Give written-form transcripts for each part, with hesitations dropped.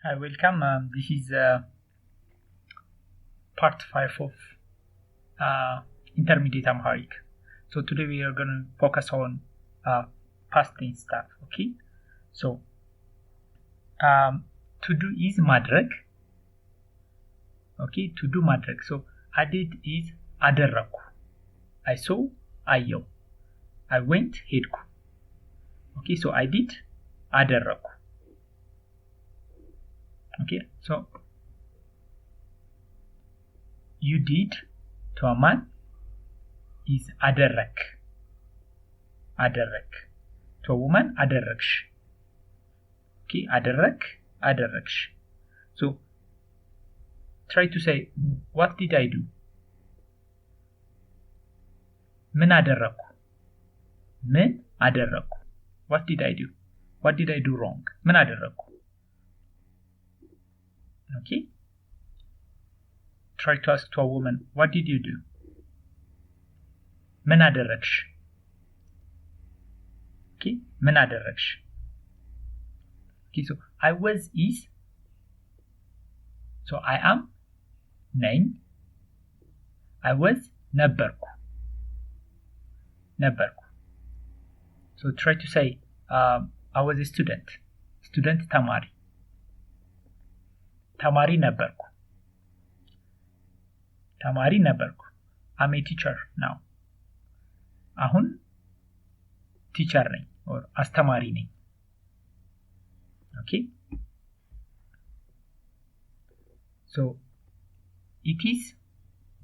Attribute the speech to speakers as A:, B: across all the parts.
A: Hi, welcome. This is part 5 of Intermediate Amharic. So today we are going to focus on past tense stuff. Okay. So to do is ማድረግ. Okay. To do ማድረግ. So I did is አደረኩ. I saw አየው. I went ሄድኩ. Okay. So I did አደረኩ. Okay. So you did to a man is አደረክ. አደረክ. to a woman አደረክሽ. Okay, አደረክ, አደረክሽ. So try to say what did I do? ምን አደረኩ? ምን አደረኩ? What did I do? What did I do wrong? ምን አደረኩ? Okay. Try to ask to a woman, what did you do? ምን አደረግሽ? Okay, ምን አደረግሽ? Okay, so I was is. So I am ነኝ. I was ነበርኩ. ነበርኩ. So try to say I was a student. Student ተማሪ. ተማሪ ነበርኩ. ተማሪ ነበርኩ. I'm a teacher now. አሁን ቲቸር ነኝ or አስተማሪ ነኝ. Okay. So it is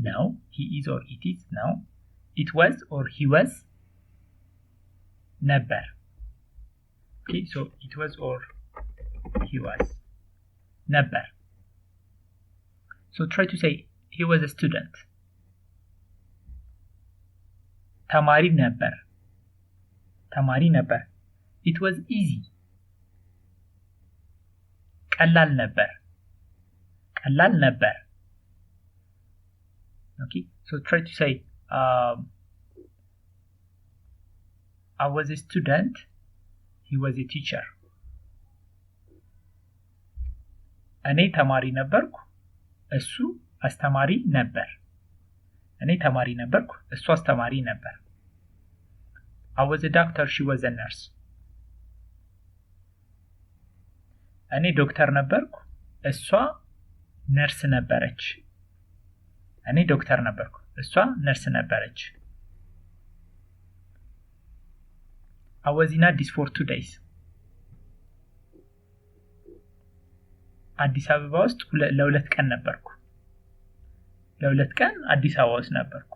A: now. He is or it is now. It was or he was ነበር. Okay. So it was or he was ነበር. So try to say he was a student. ተማሪ ነበር. ተማሪ ነበር. It was easy. ቀላል ነበር. ቀላል ነበር. Okay, so try to say I was a student. He was a teacher. እኔ ተማሪ ነበርኩ. እሱ አስተማሪ ነበር. እኔ ተማሪ ነበርኩ. እሱ አስተማሪ ነበር. I was a doctor. She was a nurse. እኔ ዶክተር ነበርኩ. እሷ ነርስ ነበረች. እኔ ዶክተር ነበርኩ. እሷ ነርስ ነበረች. I was in Addis for 2 days. አዲስ አበባ ውስጥ ለሁለት ቀን ነበርኩ. ለሁለት ቀን አዲስ አበባ ውስጥ ነበርኩ.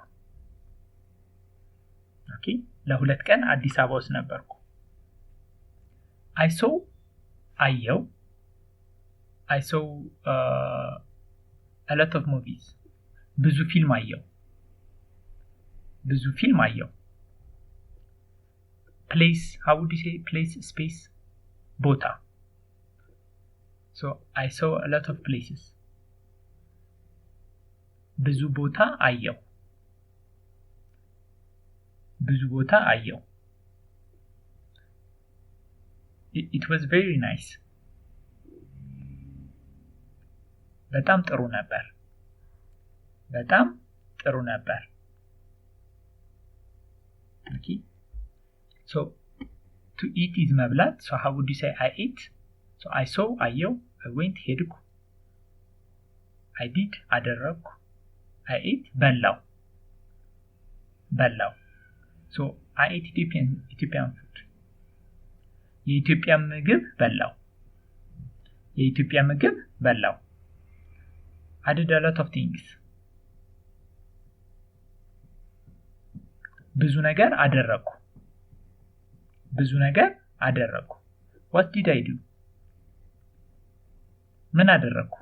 A: ኦኬ ለሁለት ቀን አዲስ አበባ ውስጥ ነበርኩ. I saw አየው. I saw a lot of movies. ብዙ ፊልም አየው. ብዙ ፊልም አየው. Place, how would you say place, space? ቦታ. So I saw a lot of places. ብዙ ቦታ አየው. ብዙ ቦታ አየው. It was very nice. በጣም ጥሩ ነበር. በጣም ጥሩ ነበር. Okay. So to eat is መብላት. So how would you say I ate? So I saw አየው. I went ሄድኩ. I did አደረግኩ. I ate በላው. በላው. So I ate Ethiopian food. የኢትዮጵያ ምግብ በላው. የኢትዮጵያ ምግብ በላው. I did a lot of things. ብዙ ነገር አደረኩ. ብዙ ነገር አደረኩ. What did I do? ምን አደረኩ?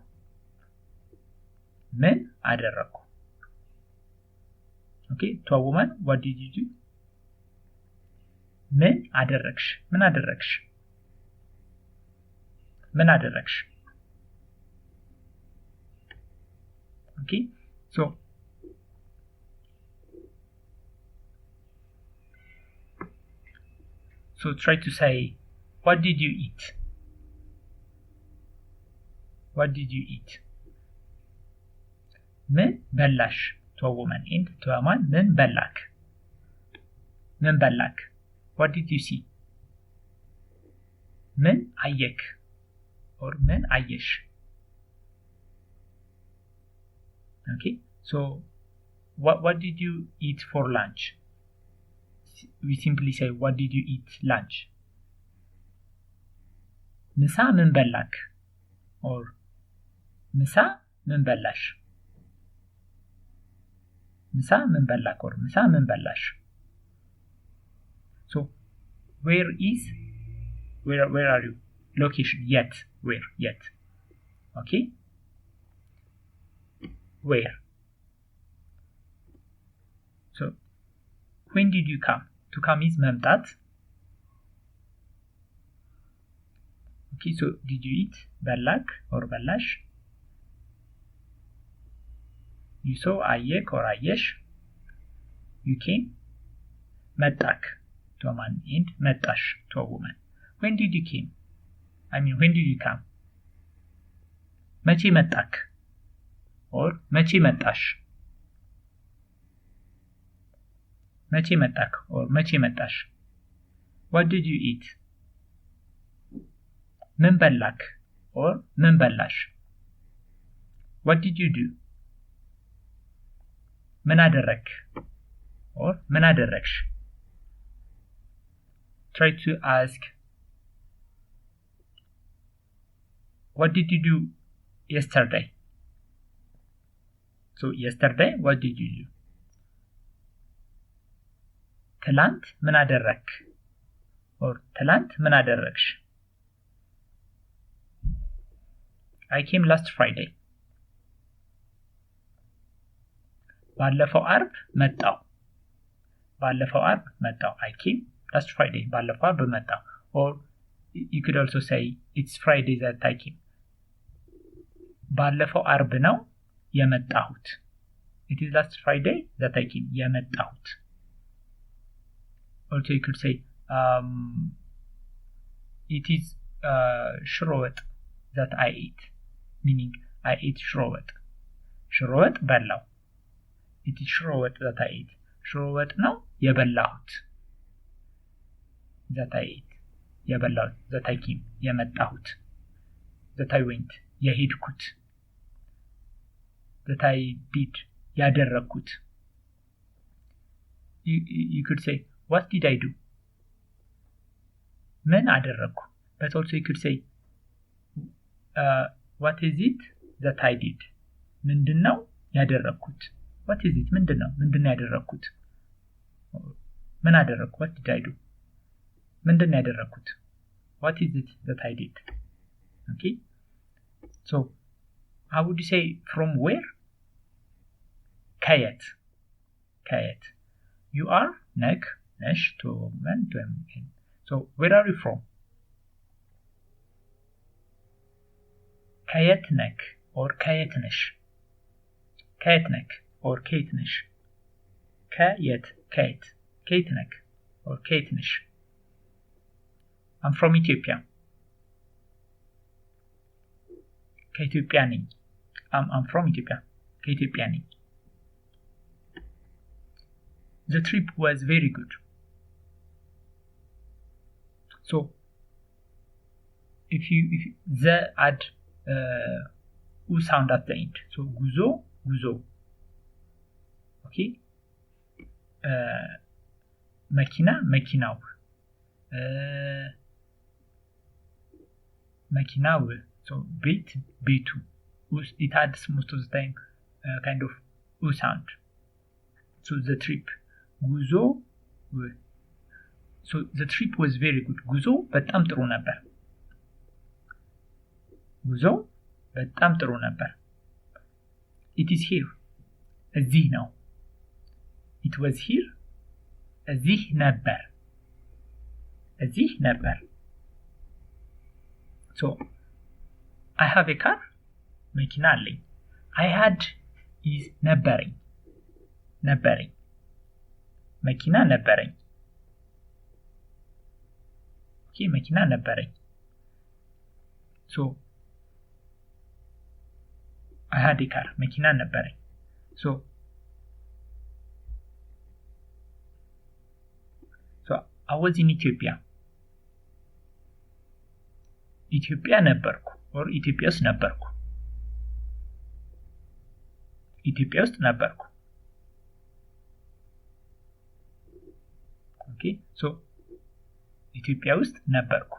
A: ምን አደረኩ? Okay, to a woman, what did you do? ምን አደረግሽ? ምን አደረግሽ? ምን አደረግሽ? Okay, so try to say, what did you eat? what did you eat? ምን በላሽ? to a woman and to a man ምን በላክ? ምን በላክ? what did you see? ምን አየክ? or ምን አየሽ? okay, so what did you eat for lunch? We simply say what did you eat lunch? ምሳ ምን በላክ? or ምሳ ምን በላሽ? ምሳ ምን በላክ or ምሳ ምን በላሽ? so where are you? location yet, where, yet. okay, where. so when did you come? to come is መምጣት. okay, so did you eat? በላክ or በላሽ. you saw አየክ or አየሽ. you came መጣክ to a man and መጣሽ to a woman. when did you came? when did you come? መቼ መጣክ or መቼ መጣሽ? መቼ መጣክ or መቼ መጣሽ? what did you eat? ምን በላክ or ምን በላሽ? what did you do? ምን አደረክ or ምን አደረክሽ? try to ask what did you do yesterday? so yesterday what did you do? ትላንት ምን አደረክ or ትላንት ምን አደረክሽ? I came last Friday. ባለፈው አርብ መጣው. ባለፈው አርብ መጣው. I came last Friday. ባለፈው አርብ መጣው. or you could also say it's Friday that I came. ባለፈው አርብ ነው የመጣሁት. it is last Friday that I came. የመጣሁት. also you could say it is ሽሮ ወጥ that I ate, meaning I ate ሽሮ ወጥ. ሽሮ ወጥ በላው. it is ሽሮ ወጥ that I ate. ሽሮ ወጥ ነው የበላሁት. that I ate የበላሁት. that I came የመጣሁት. that I went የሄድኩት. that I did ያደረኩት. you could say what did I do? ምን አደረኩ? but also you could say what is it that I did? ምንድነው ያደረኩት? what is it? ምንድነው ያደረኩት? ምን አደረኩ? what did I do? ምንድነው ያደረኩት? what is it that I did? okay, so how would you say from where? ከየት. you are ነክ ነሽ to men to men. so where are you from? ከየት ነክ or ከየት ነሽ. ከየት ነክ or ከየት ነሽ. ከየት ነክ or ከየት ነሽ. I'm from Ethiopia. ከኢትዮጵያ ነኝ. I'm from Ethiopia. ከኢትዮጵያ ነኝ. the trip was very good. so if you the add u sound at the end. so ጉዞ. okay, መኪናው. so ቤቱ. it adds most of the time kind of u sound. so the trip ጉዞ. so the trip was very good. ጉዞ በጣም ጥሩ ነበር. it is here. እዚህ ነው. it was here. እዚህ ነበር. so I have a car. መኪና አለኝ. I had is ነበረኝ. መኪና ነበረኝ. okay, መኪና ነበረኝ. so I had a car መኪና ነበረኝ so I was in Ethiopia ኢትዮጵያ ነበርኩ or ኢትዮጵያ ውስጥ ነበርኩ ኢትዮጵያ ውስጥ ነበርኩ okay so ኢትዮጵያ ውስጥ ነበርኩ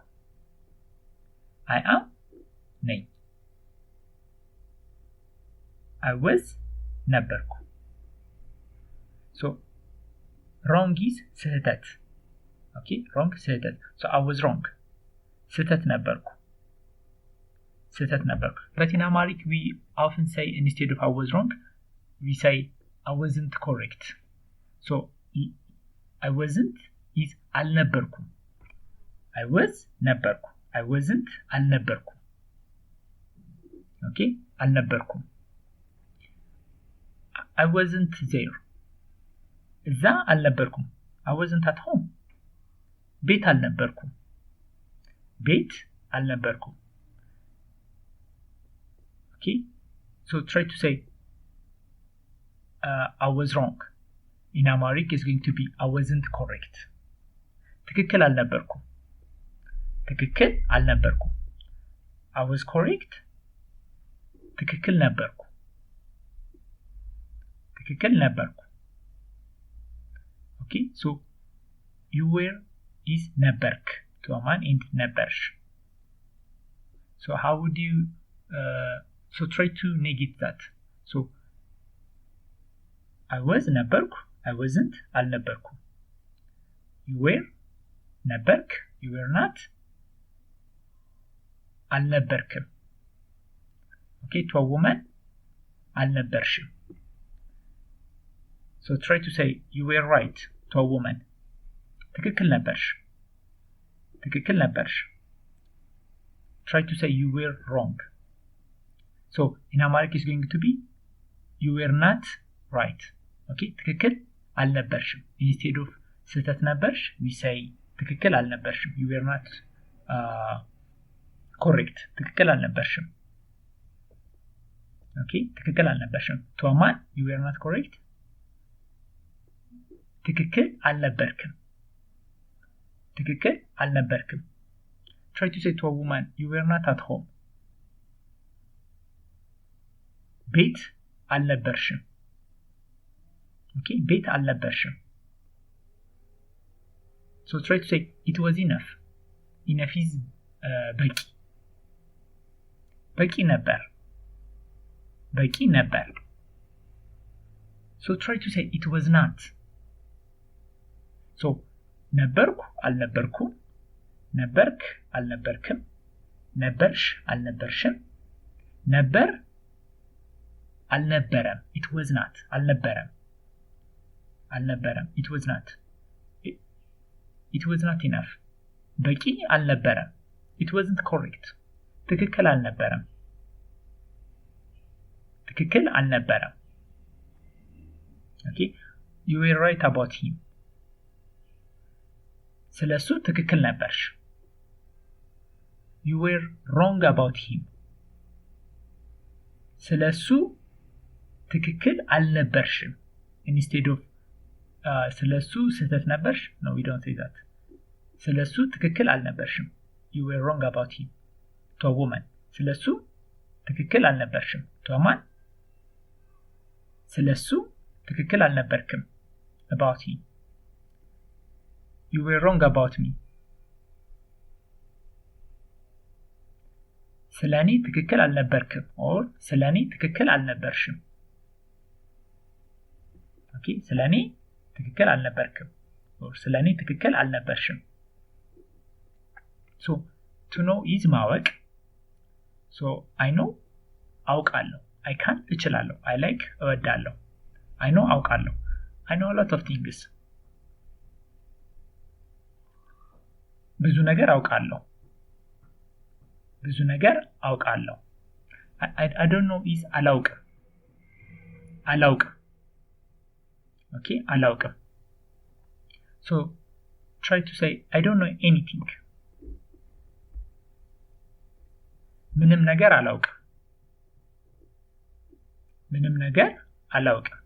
A: I am ነኝ I was ነበርኩ so wrong is ስህተት okay wrong ስህተት so I was wrong ስህተት ነበርኩ but in Amharic we often say instead of I was wrong we say I wasn't correct so I wasn't is አልነበርኩም I was ነበርኩ I wasn't አልነበርኩም okay አልነበርኩም I wasn't there እዛ አልነበርኩም I wasn't at home ቤት አልነበርኩም okay so try to say I was wrong in Amharic is going to be I wasn't correct ትክክል አልነበርኩም I was correct ትክክል ነበርኩ okay so you were is ነበርክ to a man and ነበርሽ so how would you so try to negate that so I was ነበርኩ I wasn't አልነበርኩ you were ነበርክ you were not አልነበርክም okay to a woman አልነበርሽም so try to say you were right to a woman ትክክል ነበርሽ try to say you were wrong so in Amharic is going to be you were not right okay ትክክል አልነበርሽም instead of ስህተት ነበርሽ we say ትክክል አልነበርሽም you were not correct ትክክል አልነበርሽም okay ትክክል አልነበርሽም to a man you were not correct ትክክል አልነበርክም try to say to a woman you were not at home ቤት አልነበርሽም okay ቤት አልነበርሽም so try to say it was enough is በቂ ነበር so try to say it was not so ነበርኩ አልነበርኩም ነበርክ አልነበርክም ነበርሽ አልነበርሽም ነበር አልነበረም it was not አልነበረም it was not enough በቂ አልነበረም it wasn't correct ትክክል አልነበረም okay you were right about him ስለሱ ትክክል ነበርሽ you were wrong about him ስለሱ ትክክል አልነበርሽም instead of ስለሱ ስህተት ነበርሽ no we don't say that ስለሱ ትክክል አልነበርሽም you were wrong about him to a woman ስለሱ ትክክል አልነበርሽም to a man ስለሱ ትክክል አልነበርክም about him you were wrong about me ስለኔ ትክክል አልነበርክም or ስለኔ ትክክል አልነበርሽም okay ስለኔ ትክክል አልነበርክም or ስለኔ ትክክል አልነበርሽም so to know is ማወቅ so I know አውቃለሁ I can እችላለሁ I like እወዳለሁ I know አውቃለሁ I know a lot of things ብዙ ነገር አውቃለሁ I don't know is አላውቅም okay አላውቅም so try to say I don't know anything ምንም ነገር አላውቅም ምንም ነገር አላውቅም።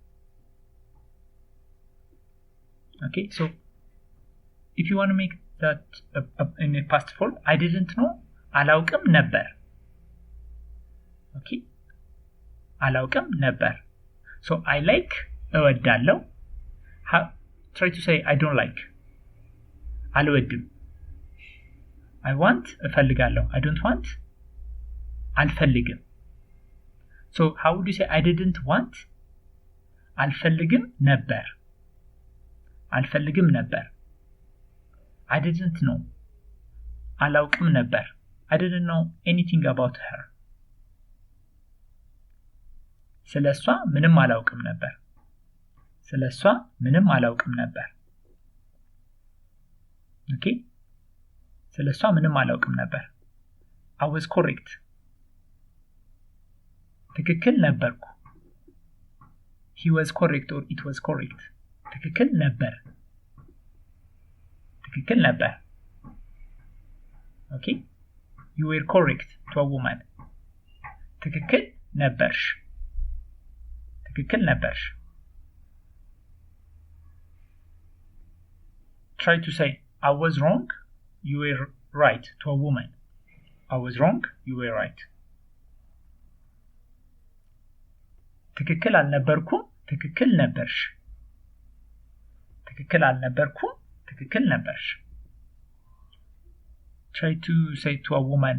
A: Okay, so if you want to make that in a past form, I didn't know አላውቅም ነበር። Okay, አላውቅም ነበር። So I like እወዳለሁ። Try to say I don't like አልወድም። I want እፈልጋለሁ። I don't want አልፈልግም። So how would you say I didn't want? አልፈልግም ነበር። አልፈልግም ነበር። I didn't know አላውቅም ነበር። I didn't know anything about her. ስለሷ ምንም አላውቅም ነበር። ስለሷ ምንም አላውቅም ነበር። Okay? ስለሷ ምንም አላውቅም ነበር። I was correct. ትክክል ነበርኩ። He was correct or it was correct. ትክክል ነበር። ትክክል ነበር። Okay? You were correct to a woman. ትክክል ነበርሽ። ትክክል ነበርሽ። Try to say I was wrong, you were right to a woman. I was wrong, you were right. ትክክል አልነበርኩም፣ ትክክል ነበርሽ። ትክክል አልነበርኩም፣ ትክክል ነበርሽ። Try to say to a woman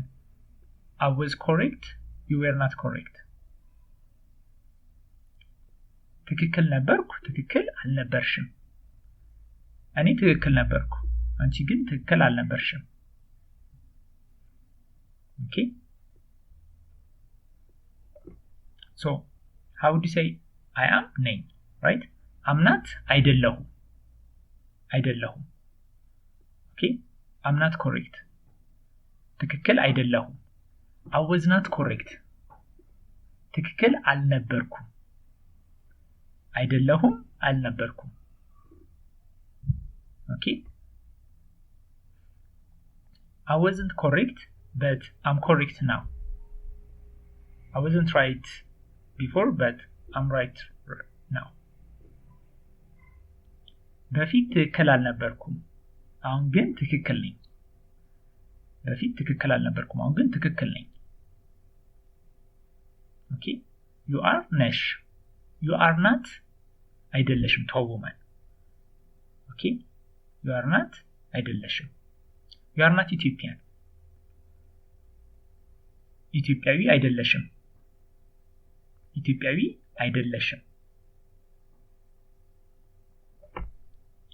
A: I was correct, you were not correct. ትክክል ነበርኩ፣ ትክክል አልነበርሽም። እኔ ትክክል ነበርኩ፣ አንቺ ግን ትክክል አልነበርሽም። Okay? So, how would you say I am? ነኝ, right? I'm not አይደለሁም። አይደለሁም። Okay? I'm not correct. ትክክል አይደለሁም። I was not correct. ትክክል አልነበርኩም። አይደለሁም፣ አልነበርኩም። Okay? I wasn't correct, but I'm correct now. I wasn't right before, but I'm right now. በፊት ትክክል አልነበርኩም፣ አሁን ግን ትክክል ነኝ። በፊት ትክክል አልነበርኩም፣ አሁን ግን ትክክል ነኝ። Okay? You are ነሽ። You are not አይደለሽም to a woman. Okay? You are not አይደለሽም። You are not Ethiopian. ኢትዮጵያዊ አይደለሽም። ኢትዮጵያዊ አይደለሽም።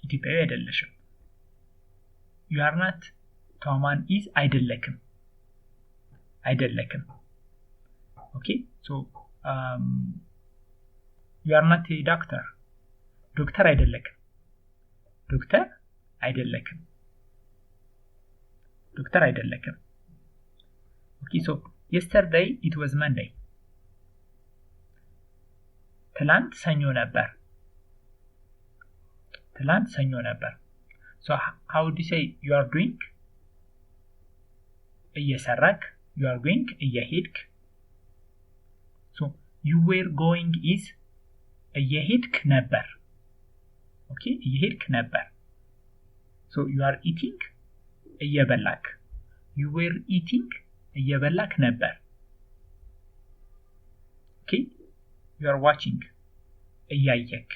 A: ኢትዮጵያዊ አይደለሽም። You are not to a man is አይደለክም። አይደለክም። Okay? So, you are not a doctor. ዶክተር አይደለክም። ዶክተር አይደለክም። ዶክተር አይደለክም። Okay, so yesterday it was Monday. ትላንት ሰኞ ነበር። ትላንት ሰኞ ነበር። So how would you say you are doing? እየሰራክ። You are going እየሄድክ። So you were going is እየሄድክ ነበር። Okay? እየሄድክ ነበር። So you are eating እየበላክ። You were eating እየበላክ ነበር። Okay? You are watching እያየክ።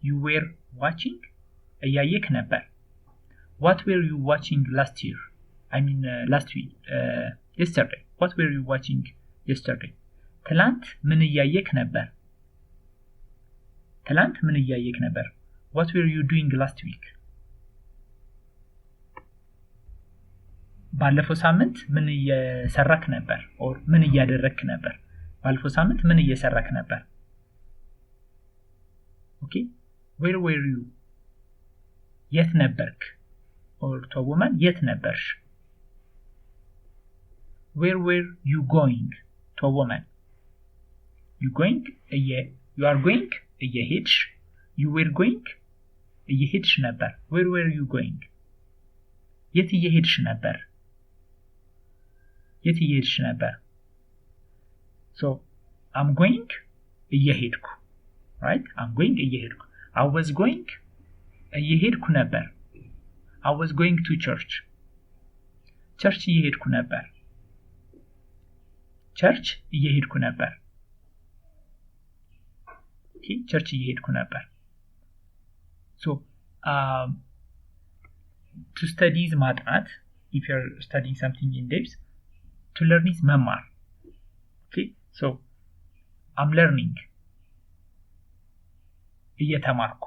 A: You were watching እያየክ ነበር። What were you watching last year? I mean last week, yesterday. What were you watching yesterday? ትላንት ምን እያየክ ነበር? ትላንት ምን እያየክ ነበር? What were you doing last week? ባለፈው ሳምንት ምን እየሰራክ ነበር? or ምን እያደረክ ነበር? ባለፈው ሳምንት ምን እየሰራክ ነበር? Okay? Where were you? የት ነበርክ? or to a woman የት ነበርሽ? Where were you going? to a woman. You going you are going እየሄድሽ። You were going እየሄድሽ ነበር። Where were you going? የት እየሄድሽ ነበር? የት እየሄድሽ ነበር? So I'm going እየሄድኩ right I'm going እየሄድኩ I was going እየሄድኩ ነበር I was going to church እየሄድኩ ነበር church እየሄድኩ ነበር okay church እየሄድኩ ነበር so to study is ማጥናት if you're studying something in depth to learn is መማር okay so I'm learning እየተማርኩ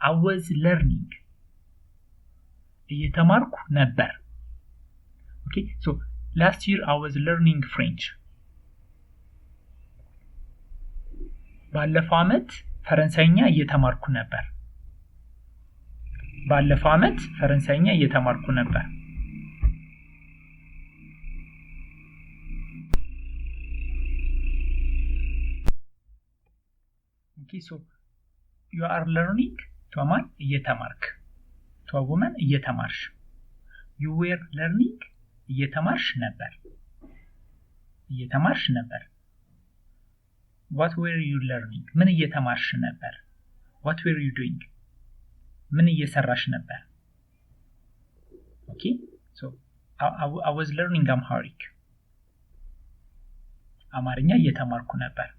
A: I was learning እየተማርኩ ነበር okay so last year I was learning French ባለፈው ዓመት ፈረንሳይኛ እየተማርኩ ነበር okay so you are learning to a man እየተማርክ to a woman እየተማርሽ you were learning እየተማርሽ ነበር what were you learning ምን እየተማርሽ ነበር what were you doing ምን እየሰራሽ ነበር okay so I was learning Amharic አማርኛ እየተማርኩ ነበር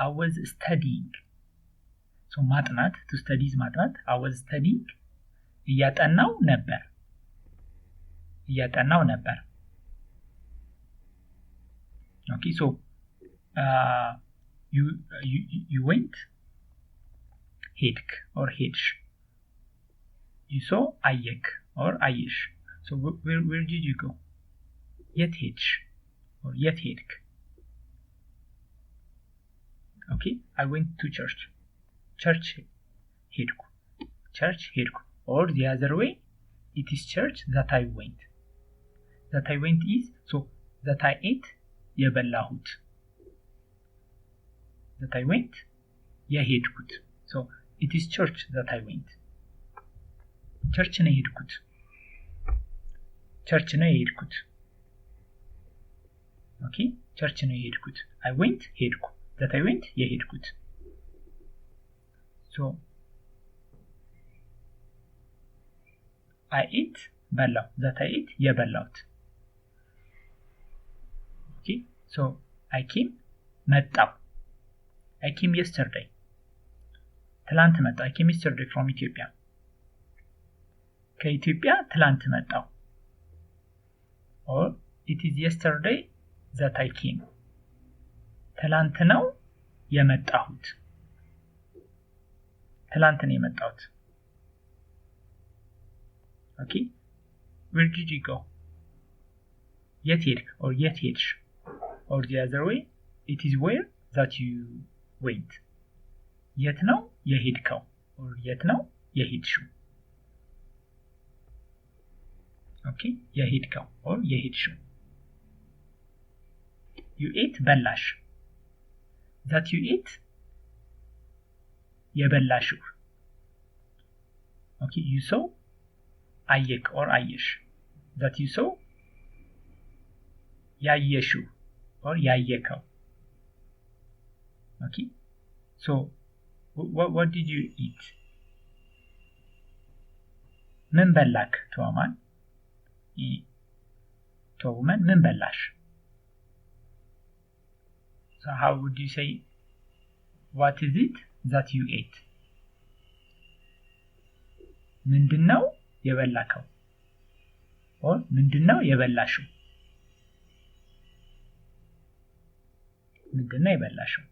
A: I was studying so ማጥናት to studies ማጥናት I was studying እያጠናው ነበር okay so you went ሄድክ or ሄድሽ you saw አየክ or አየሽ so where did you go የት ሄድሽ or የት ሄድክ okay I went to church ሄድኩ or the other way it is church that I went is so that I ate የበላሁት that I went የሄድኩት so it is church that I went church ነው የሄድኩት okay church ነው የሄድኩት I went ሄድኩ that I went የሄድኩት so I ate በላው that I ate የበላሁት okay so I came መጣው I came yesterday ትላንት መጣው I came yesterday from Ethiopia ከኢትዮጵያ ትላንት መጣው or it is yesterday that I came ትላንት ነው የመጣሁት okay where did you go የት ሄድክ or የት ሄድሽ or the other way it is where that you went የት ነው የሄድከው or የት ነው የሄድሽው okay የሄድከው or የሄድሽው you ate በላሽ that you ate የበላሽው okay you saw አየክ or አየሽ that you saw ያየሽው or ያየከው okay so what did you eat ምን በላክ to a man to a woman ምን በላሽ so how would you say what is it that you ate ምንድነው የበላከው or ምንድነው የበላሽው ምንድነው የበላሽው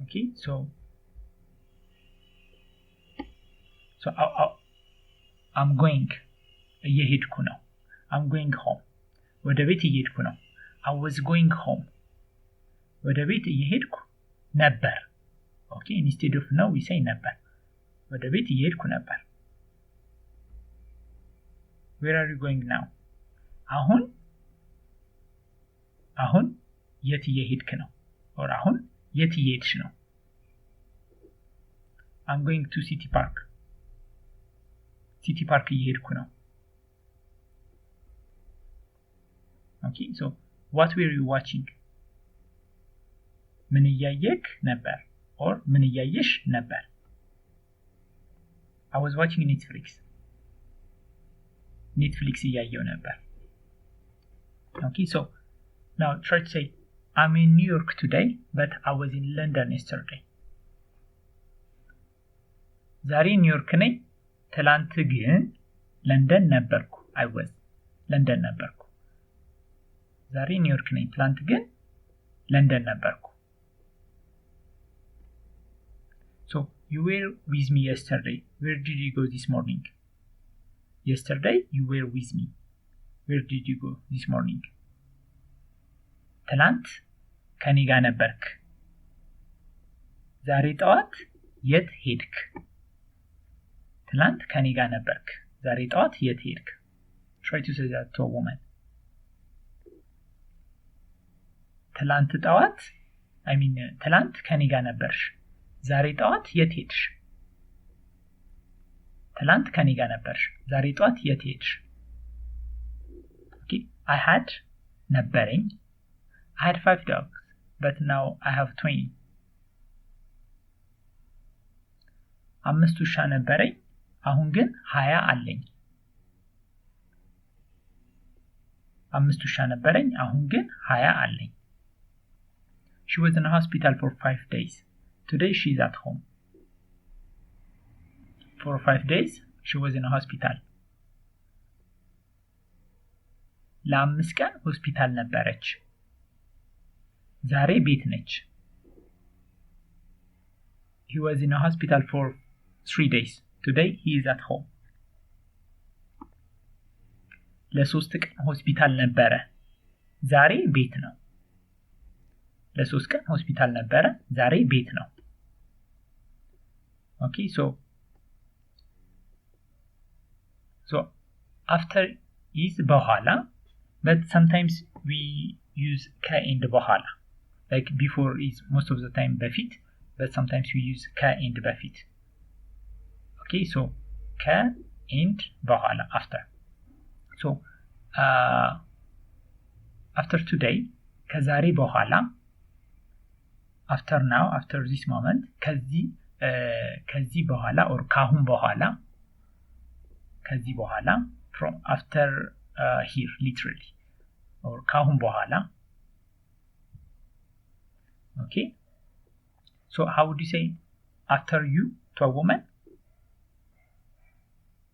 A: okay so I'm going እየሄድኩ ነው I'm going home ወደ ቤት እየሄድኩ ነው I was going home ወደ ቤት እየሄድኩ ነበር okay instead of now we say ነበር ወደ ቤት እየሄድኩ ነበር where are you going now አሁን የት እየሄድክ ነው or አሁን የት እየሄድሽ ነው I'm going to city park እየሄድኩ ነው Okay, so what were you watching? ምን እያየክ ነበር? or ምን እያየሽ ነበር? I was watching Netflix. Netflix እያየው ነበር. Okay, so now try to say I'm in New York today, but I was in London yesterday. ዛሬ ኒውዮርክ ነኝ፣ ትላንት ግን ለንደን ነበርኩ. I was ለንደን ነበርኩ. ዛሬ ኒውዮርክ ነኝ፣ ትላንት ግን ለንደን ነበርኩ. So you were with me yesterday. Where did you go this morning? Yesterday you were with me. Where did you go this morning? ትላንት ከኔ ጋር ነበርክ። ዛሬ ጠዋት የት ሄድክ? ትላንት ከኔ ጋር ነበርክ። ዛሬ ጠዋት የት ሄድክ? Try to say that to a woman. ትላንት ጠዋት ትላንት ከኔ ጋር ነበርሽ። ዛሬ ጠዋት የት ሄድሽ? ትላንት ከኔ ጋር ነበርሽ። ዛሬ ጠዋት የት ሄድሽ? Okay, I had ነበረኝ. I had 5 dogs, but now I have 20. 5 ውሻ ነበረኝ, አሁን ግን 20 አለኝ. 5 ውሻ ነበረኝ, አሁን ግን 20 አለኝ. She was in a hospital for 5 days. Today she is at home. For 5 days she was in a hospital. ለ5 ቀን ሆስፒታል ነበረች. ዛሬ ቤት ነች. He was in a hospital for 3 days. Today he is at home. ለ3 ቀን ሆስፒታል ነበረ. ዛሬ ቤት ነው. ለ3 ቀን ሆስፒታል ነበረ. ዛሬ ቤት ነው. Okay, so after is በኋላ, but sometimes we use ka and በኋላ. Like before is most of the time በፊት, but sometimes we use ka and በፊት. Okay, so ka and በኋላ, after. So after today ከዛሬ በኋላ, after now, after this moment, ከዚህ በኋላ or ካሁን በኋላ, ከዚህ በኋላ, from after here literally, or ካሁን በኋላ. Okay, so how would you say after you to a woman?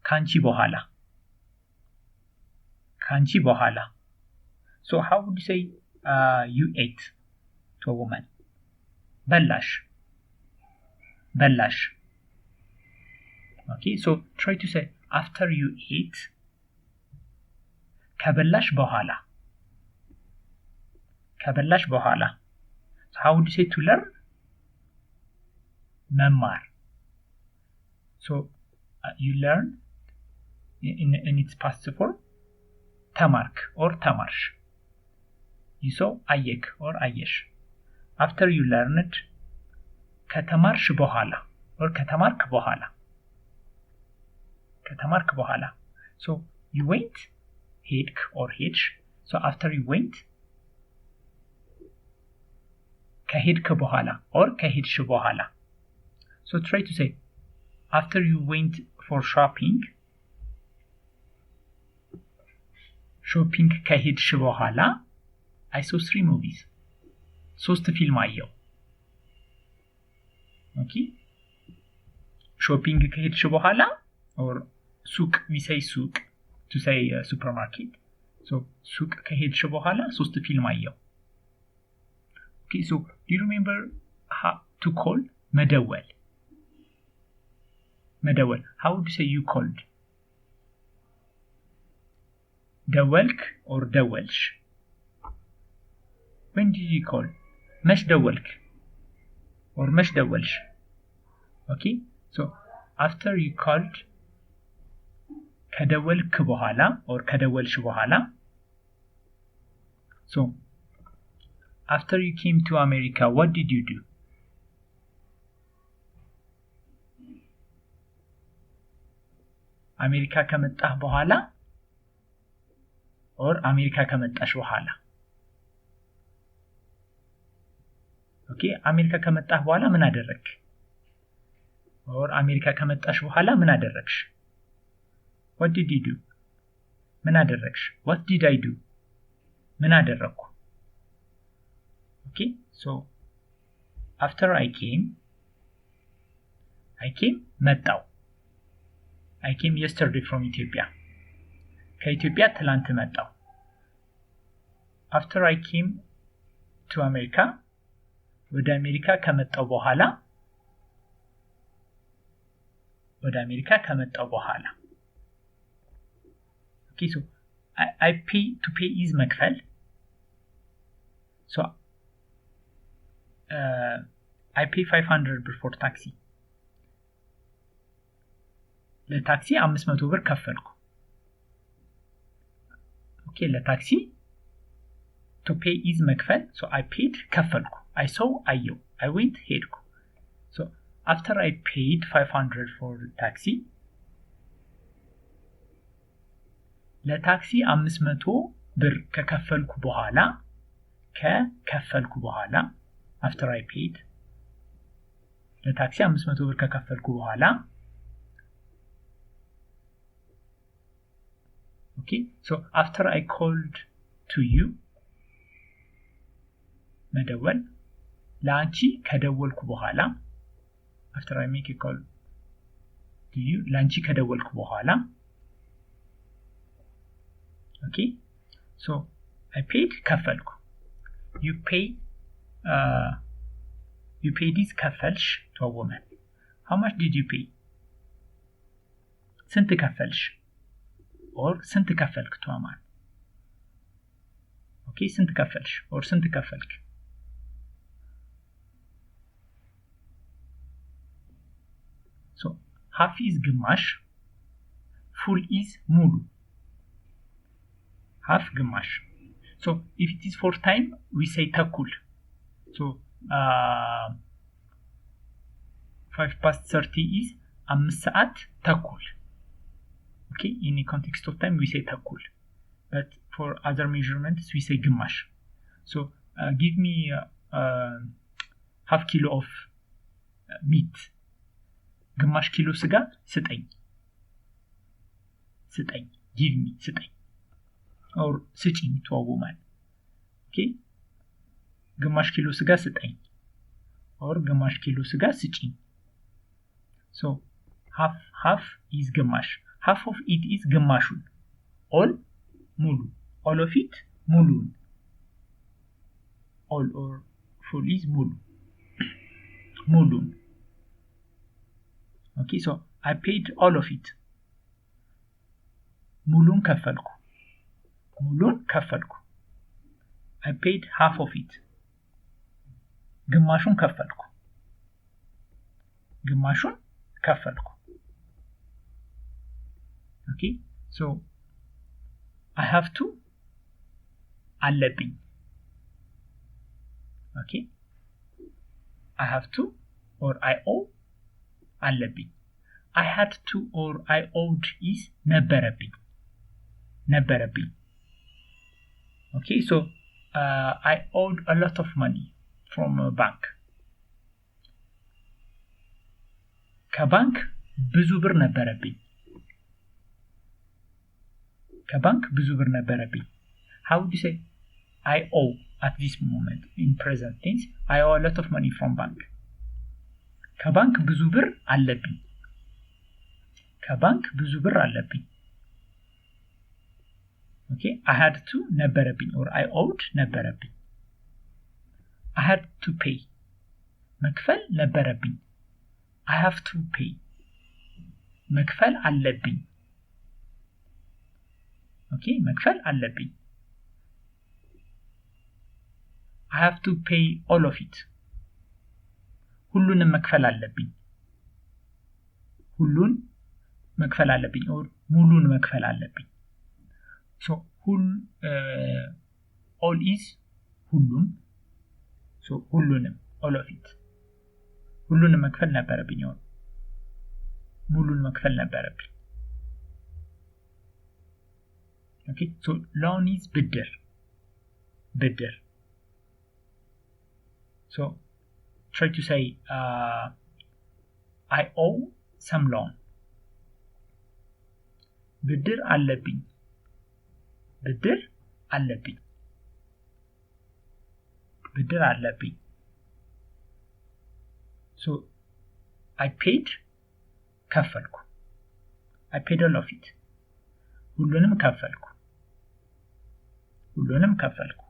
A: ካንቺ በኋላ, ካንቺ በኋላ. So how would you say you ate to a woman? በላሽ, በላሽ. Okay, so try to say after you eat, ከበላሽ በኋላ, ከበላሽ በኋላ. So how would you say to learn? መማር. So you learn in its past form, ተማርክ or ተማርሽ. You saw አየክ or አየሽ. After you learned, ከተማርሽ በኋላ or ከተማርክ በኋላ, ከተማርክ በኋላ. So you went, ሄድክ or ሄድሽ. So after you went, ከሄድክ በኋላ or ከሄድሽ በኋላ. So try to say after you went for shopping, shopping ከሄድሽ በኋላ, I saw 3 movies. 3 ፊልም አየው. Okay, shopping ከሄድሽ በኋላ or ሱቅ, we say ሱቅ to say supermarket. So ሱቅ ከሄድሽ በኋላ 3 ፊልም አየው. Okay, so do you remember how to call? መደወል, መደወል. How would you say you called? ደወልክ or ደወልሽ. When did you call? መች ደወልክ or መች ደወልሽ. Okay, so after you called, ከደወልክ በኋላ or ከደወልሽ በኋላ. So after you came to America, what did you do? አሜሪካ ከመጣህ በኋላ or አሜሪካ ከመጣሽ በኋላ ኦኬ አሜሪካ ከመጣህ በኋላ ምን አደረግክ or አሜሪካ ከመጣሽ በኋላ ምን አደረግሽ what did you do ምን አደረግሽ what did I do ምን አደረግኩ okay so after I came መጣው I came yesterday from Ethiopia ከኢትዮጵያ ትላንት መጣው after I came to America ወደ አሜሪካ ከመጣው በኋላ okay so I pay to pay is መክፈል so I pay 500 ብር for taxi ለታክሲ 500 ብር ከፈልኩ okay ለታክሲ to pay is መክፈል so I paid ከፈልኩ I saw አየው I went ሄድኩ so after I paid 500 for taxi ለታክሲ 500 ብር ከከፈልኩ በኋላ after I paid ለታክሲ 500 ብር ከከፈልኩ በኋላ okay so after I called to you መደወል ላንቺ ከደወልኩ በኋላ after I make a call to you ላንቺ ከደወልኩ በኋላ okay so I paid ከፈልኩ you paid is ከፈልሽ to a woman how much did you pay ስንት ከፈልሽ or ስንት ከፈልክ to a man okay ስንት ከፈልሽ or ስንት ከፈልክ so half is ግማሽ full is ሙሉ half ግማሽ so if it is for time we say ተኩል so 5:30 is 5 ሰዓት ተኩል okay in the context of time we say ተኩል but for other measurements we say ግማሽ so give me half kilo of meat ግማሽ ኪሎ ስጋ ስጠኝ give me ስጠኝ or ስጪኝ to a woman okay ግማሽ ኪሎ ስጋ ስጠኝ or ግማሽ ኪሎ ስጋ ስጪኝ so half is ግማሽ half of it is ግማሹን all ሙሉ all of it ሙሉን all or full is ሙሉን okay so I paid all of it ሙሉን ከፈልኩ I paid half of it ግማሹን ከፈልኩ okay so I have to አለብኝ okay I have to or I owe አለብኝ I had to or I owed is ነበረብኝ okay so I owed a lot of money from a bank ከባንክ ብዙ ብር ነበረብኝ how would you say I owe at this moment in present tense I owe a lot of money from bank ከባንክ ብዙ ብር አለብኝ okay I had to ነበረብኝ or I owed ነበረብኝ I had to pay መክፈል ነበረብኝ I have to pay መክፈል አለብኝ okay መክፈል አለብኝ I have to pay all of it ሁሉንም መክፈል አለብኝ or ሙሉን መክፈል አለብኝ so all is ሁሉም so ሁሉንም all of it ሁሉንም መክፈል ነበረብኝ or ሙሉን መክፈል ነበረብኝ Okay, so loan is ብድር ብድር. So try to say I owe some loan. ብድር አለብኝ ብድር አለብኝ ብድር አለብኝ. So I paid ከፈልኩ. I paid all of it. ሁሉንም ከፈልኩ